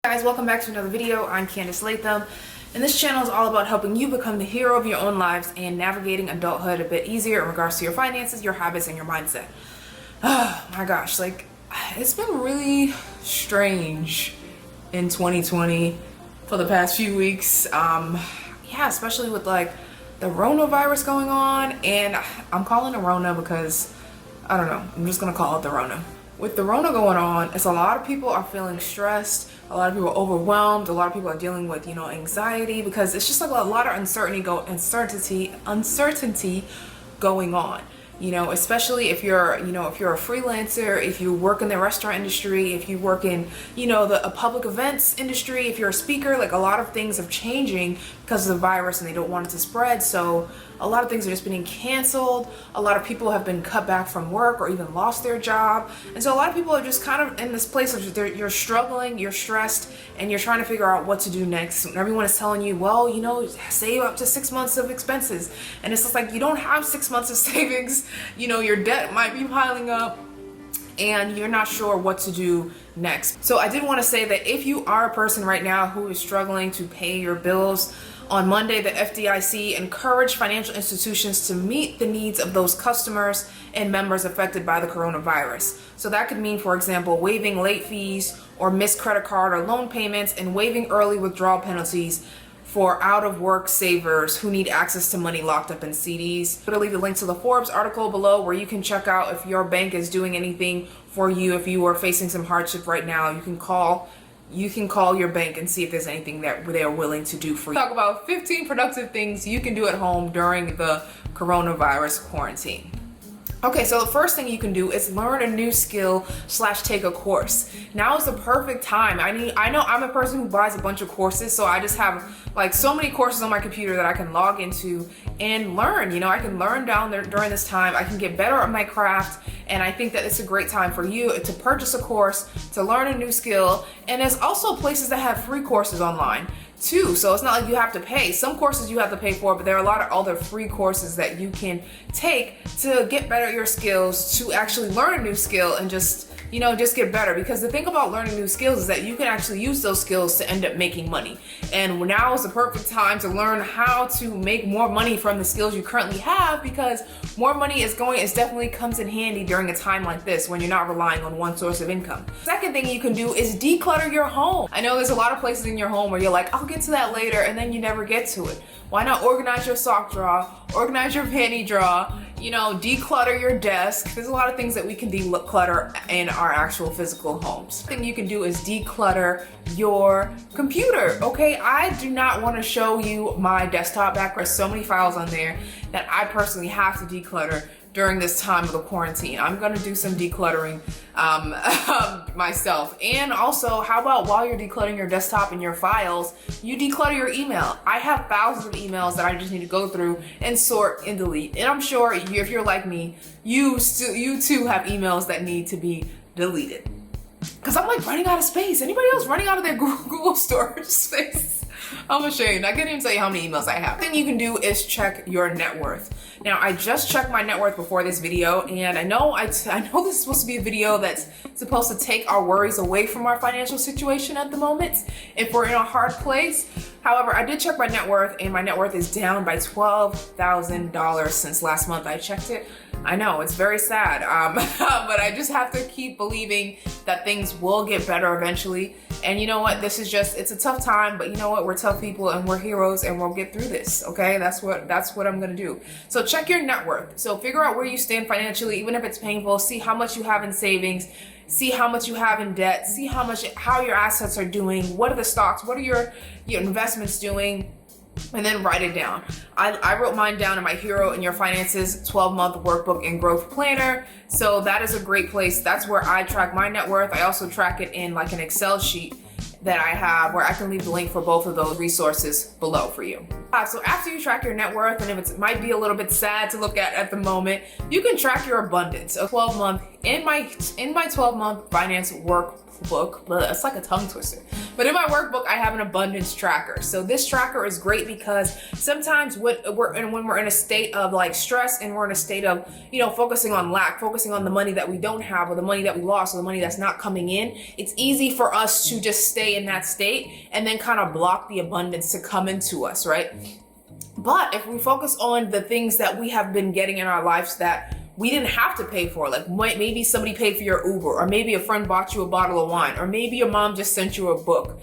Guys, welcome back to another video. I'm Candice Latham, and this channel is all about helping you become the hero of your own lives and navigating adulthood a bit easier in regards to your finances, your habits, and your mindset. Oh my gosh, it's been really strange in 2020 for the past few weeks. Yeah, especially with the coronavirus going on, and I'm calling it Rona because I don't know, I'm just gonna call it the Rona. With the Rona going on, it's a lot of people are feeling stressed, a lot of people are overwhelmed, a lot of people are dealing with, anxiety, because it's just like a lot of uncertainty going on. Especially if you're a freelancer, if you work in the restaurant industry, if you work in, a public events industry, if you're a speaker, a lot of things are changing because of the virus and they don't want it to spread. So a lot of things are just being canceled. A lot of people have been cut back from work or even lost their job. And so a lot of people are just kind of in this place of you're struggling, you're stressed, and you're trying to figure out what to do next. And everyone is telling you, well, save up to 6 months of expenses. And it's just like, you don't have 6 months of savings. Your debt might be piling up and you're not sure what to do next. So I did want to say that if you are a person right now who is struggling to pay your bills, on Monday, the FDIC encouraged financial institutions to meet the needs of those customers and members affected by the coronavirus. So that could mean, for example, waiving late fees or missed credit card or loan payments and waiving early withdrawal penalties for out-of-work savers who need access to money locked up in CDs. I'm gonna leave the link to the Forbes article below where you can check out if your bank is doing anything for you. If you are facing some hardship right now, you can call your bank and see if there's anything that they're willing to do for you. Talk about 15 productive things you can do at home during the coronavirus quarantine. Okay, so the first thing you can do is learn a new skill / take a course. Now is the perfect time. I know I'm a person who buys a bunch of courses, so I just have so many courses on my computer that I can log into and learn. I can learn down there during this time. I can get better at my craft, and I think that it's a great time for you to purchase a course, to learn a new skill. And there's also places that have free courses online too, so it's not like you have to pay. Some courses you have to pay for, but there are a lot of other free courses that you can take to get better at your skills, to actually learn a new skill and just get better. Because the thing about learning new skills is that you can actually use those skills to end up making money. And now is the perfect time to learn how to make more money from the skills you currently have, because more money is definitely comes in handy during a time like this when you're not relying on one source of income. Second thing you can do is declutter your home. I know there's a lot of places in your home where you're like, I'll get to that later, and then you never get to it. Why not organize your sock drawer, organize your panty drawer, declutter your desk. There's a lot of things that we can declutter in our actual physical homes. The thing you can do is declutter your computer, okay? I do not want to show you my desktop background. There's so many files on there that I personally have to declutter during this time of the quarantine. I'm gonna do some decluttering myself. And also, how about while you're decluttering your desktop and your files, you declutter your email. I have thousands of emails that I just need to go through and sort and delete. And I'm sure if you're like me, you too have emails that need to be deleted. Cause I'm running out of space. Anybody else running out of their Google storage space? I'm ashamed. I can't even tell you how many emails I have. The thing you can do is check your net worth. Now, I just checked my net worth before this video, and I know this is supposed to be a video that's supposed to take our worries away from our financial situation at the moment if we're in a hard place. However, I did check my net worth, and my net worth is down by $12,000 since last month I checked it. I know, it's very sad, but I just have to keep believing that things will get better eventually. And you know what, it's a tough time, but you know what, we're tough people and we're heroes and we'll get through this, okay? That's what I'm gonna do. So check your net worth. So figure out where you stand financially, even if it's painful. See how much you have in savings, see how much you have in debt, see how your assets are doing, what are the stocks, what are your investments doing, and then write it down. I wrote mine down in my Hero in Your Finances 12-month workbook and growth planner. So that is a great place. That's where I track my net worth. I also track it in an Excel sheet that I have, where I can leave the link for both of those resources below for you. So after you track your net worth, and if it might be a little bit sad to look at the moment, you can track your abundance. In my 12-month finance work workbook, but it's like a tongue twister. But in my workbook, I have an abundance tracker. So this tracker is great because sometimes when we're in a state of like stress and we're in a state of, focusing on lack, focusing on the money that we don't have or the money that we lost or the money that's not coming in, it's easy for us to just stay in that state and then kind of block the abundance to come into us, right? But if we focus on the things that we have been getting in our lives that we didn't have to pay for, like maybe somebody paid for your Uber, or maybe a friend bought you a bottle of wine, or maybe your mom just sent you a book.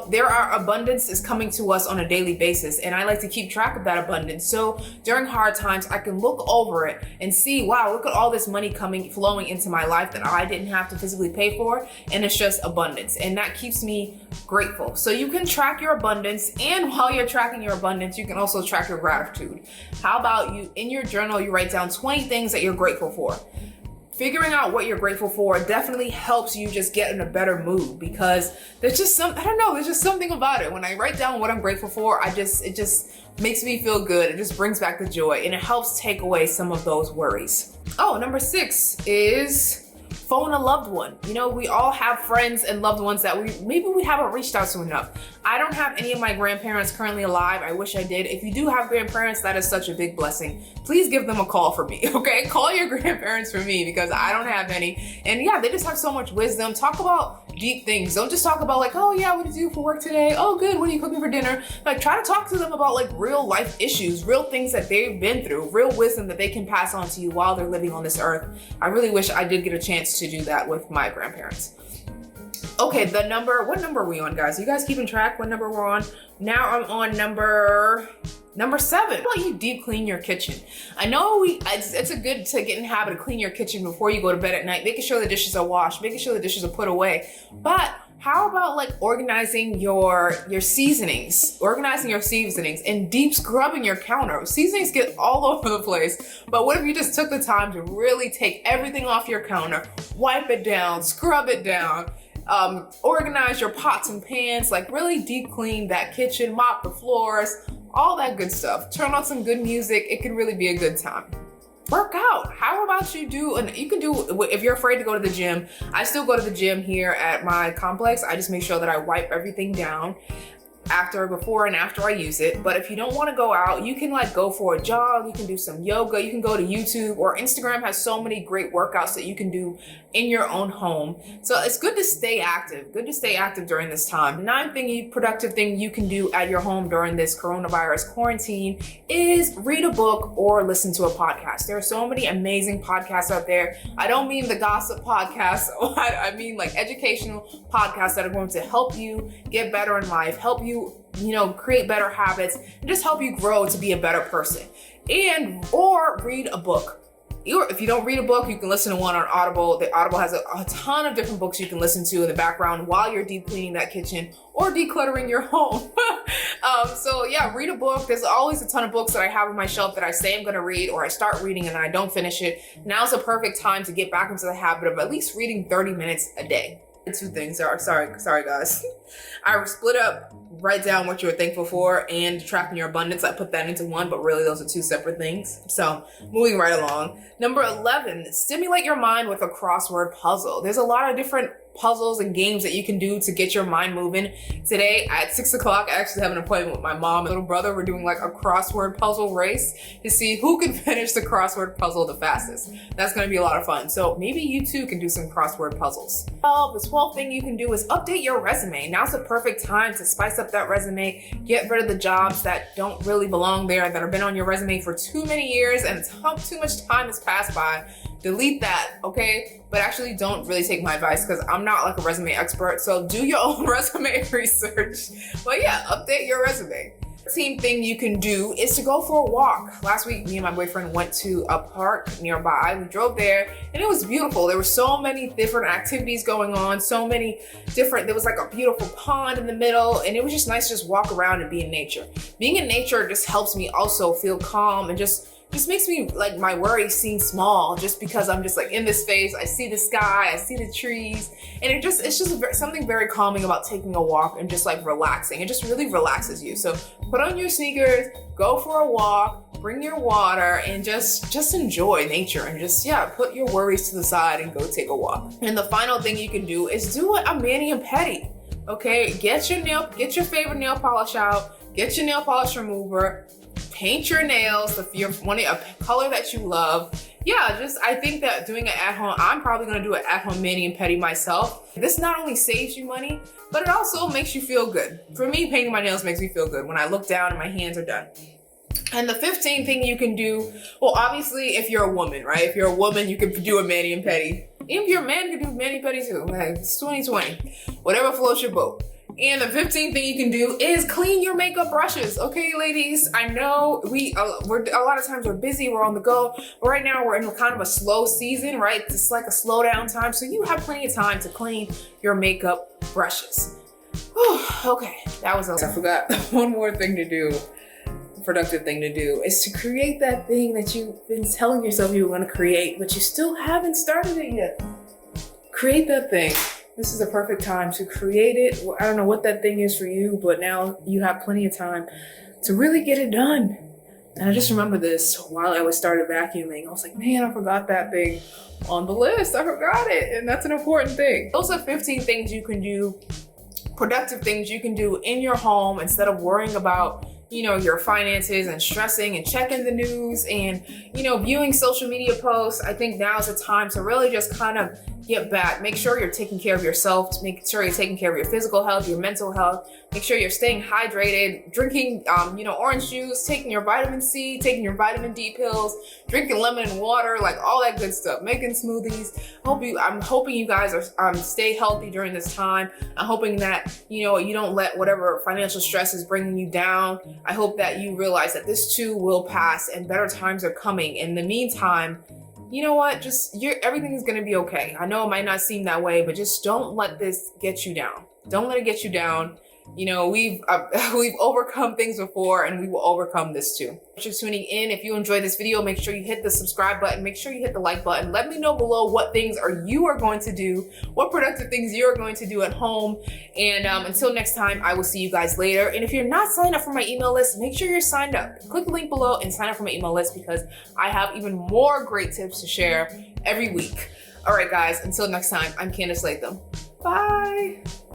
There are abundance is coming to us on a daily basis, and I like to keep track of that abundance. So during hard times, I can look over it and see, wow, look at all this money flowing into my life that I didn't have to physically pay for, and it's just abundance, and that keeps me grateful. So you can track your abundance, and while you're tracking your abundance, you can also track your gratitude. How about you, in your journal, you write down 20 things that you're grateful for. Figuring out what you're grateful for definitely helps you just get in a better mood, because there's just there's just something about it. When I write down what I'm grateful for, it just makes me feel good. It just brings back the joy, and it helps take away some of those worries. Oh, number 6 is phone a loved one. We all have friends and loved ones that we haven't reached out to enough. I don't have any of my grandparents currently alive. I wish I did. If you do have grandparents, that is such a big blessing. Please give them a call for me, okay? Call your grandparents for me, because I don't have any. And yeah, they just have so much wisdom. Talk about deep things. Don't just talk about like, oh yeah, what did you do for work today? Oh good, what are you cooking for dinner? Like, try to talk to them about like real life issues, real things that they've been through, real wisdom that they can pass on to you while they're living on this earth. I really wish I did get a chance to do that with my grandparents. Okay, what number are we on, guys? You guys keeping track what number we're on? Now I'm on number 7. How about you deep clean your kitchen? I know it's a good to get in the habit of clean your kitchen before you go to bed at night, making sure the dishes are washed, making sure the dishes are put away. But how about like organizing your seasonings and deep scrubbing your counter? Seasonings get all over the place, but what if you just took the time to really take everything off your counter, wipe it down, scrub it down, organize your pots and pans, like really deep clean that kitchen, mop the floors, all that good stuff. Turn on some good music. It can really be a good time. Work out. How about you can do, if you're afraid to go to the gym, I still go to the gym here at my complex. I just make sure that I wipe everything down before and after I use it. But if you don't want to go out, you can like go for a jog, you can do some yoga, you can go to YouTube, or Instagram has so many great workouts that you can do in your own home. So it's good to stay active during this time. 9th productive thing you can do at your home during this coronavirus quarantine is read a book or listen to a podcast. There are so many amazing podcasts out there. I don't mean the gossip podcasts. I mean like educational podcasts that are going to help you get better in life, help you create better habits, and just help you grow to be a better person. Or read a book. If you don't read a book, you can listen to one on Audible. The Audible has a ton of different books you can listen to in the background while you're deep cleaning that kitchen or decluttering your home. So yeah, read a book. There's always a ton of books that I have on my shelf that I say I'm going to read, or I start reading and then I don't finish it. Now's the perfect time to get back into the habit of at least reading 30 minutes a day. 2 things. Sorry guys. I split up, write down what you were thankful for, and tracking your abundance. I put that into one, but really those are 2 separate things. So moving right along. Number 11, stimulate your mind with a crossword puzzle. There's a lot of different puzzles and games that you can do to get your mind moving. Today at 6 o'clock, I actually have an appointment with my mom and little brother. We're doing like a crossword puzzle race to see who can finish the crossword puzzle the fastest. That's going to be a lot of fun. So maybe you too can do some crossword puzzles. Well, the 12th thing you can do is update your resume. Now's the perfect time to spice up that resume, get rid of the jobs that don't really belong there, that have been on your resume for too many years and too much time has passed by. Delete that, okay? But actually don't really take my advice, because I'm not like a resume expert, so do your own resume research. But yeah, update your resume. 13th thing you can do is to go for a walk. Last week, me and my boyfriend went to a park nearby. We drove there and it was beautiful. There were so many different activities going on, there was like a beautiful pond in the middle, and it was just nice to just walk around and be in nature. Being in nature just helps me also feel calm and just makes me like my worries seem small, just because I'm just like in this space. I see the sky, I see the trees, and it's just something very calming about taking a walk and just like relaxing. It just really relaxes you. So put on your sneakers, go for a walk, bring your water, and just enjoy nature, and just, yeah, put your worries to the side and go take a walk. And the final thing you can do is do a mani and pedi. Okay, get your favorite nail polish out, get your nail polish remover, paint your nails if you're wanting a color that you love. Yeah, I think that doing it at home, I'm probably gonna do it at home mani and pedi myself. This not only saves you money, but it also makes you feel good. For me, painting my nails makes me feel good when I look down and my hands are done. And the 15th thing you can do, well, obviously, if you're a woman, right? If you're a woman, you can do a mani and pedi. If you're a man, you can do mani and pedi too. Like, it's 2020. Whatever floats your boat. And the 15th thing you can do is clean your makeup brushes. Okay, ladies, I know we're a lot of times we're busy, we're on the go. But right now we're in kind of a slow season, right? It's like a slow down time. So you have plenty of time to clean your makeup brushes. Whew, okay, that was I forgot one more thing to do. Productive thing to do is to create that thing that you've been telling yourself you were going to create, but you still haven't started it yet. Create that thing. This is a perfect time to create it. I don't know what that thing is for you, but now you have plenty of time to really get it done. And I just remember this while I started vacuuming. I was like, man, I forgot that thing on the list. I forgot it. And that's an important thing. Those are 15 things you can do, productive things you can do in your home instead of worrying about, you know, your finances and stressing and checking the news and, you know, viewing social media posts. I think now is the time to really just kind of get back. Make sure you're taking care of yourself. Make sure you're taking care of your physical health, your mental health. Make sure you're staying hydrated, drinking, orange juice, taking your vitamin C, taking your vitamin D pills, drinking lemon and water, like all that good stuff. Making smoothies. I'm hoping you guys are stay healthy during this time. I'm hoping that, you know, you don't let whatever financial stress is bringing you down. I hope that you realize that this too will pass and better times are coming. In the meantime, you know what? Everything is going to be okay. I know it might not seem that way, but just don't let this get you down. Don't let it get you down. You know, we've overcome things before, and we will overcome this too. Thanks for tuning in. If you enjoyed this video, make sure you hit the subscribe button. Make sure you hit the like button. Let me know below what things you are going to do, what productive things you are going to do at home. And until next time, I will see you guys later. And if you're not signed up for my email list, make sure you're signed up. Click the link below and sign up for my email list because I have even more great tips to share every week. All right, guys, until next time, I'm Candice Latham. Bye.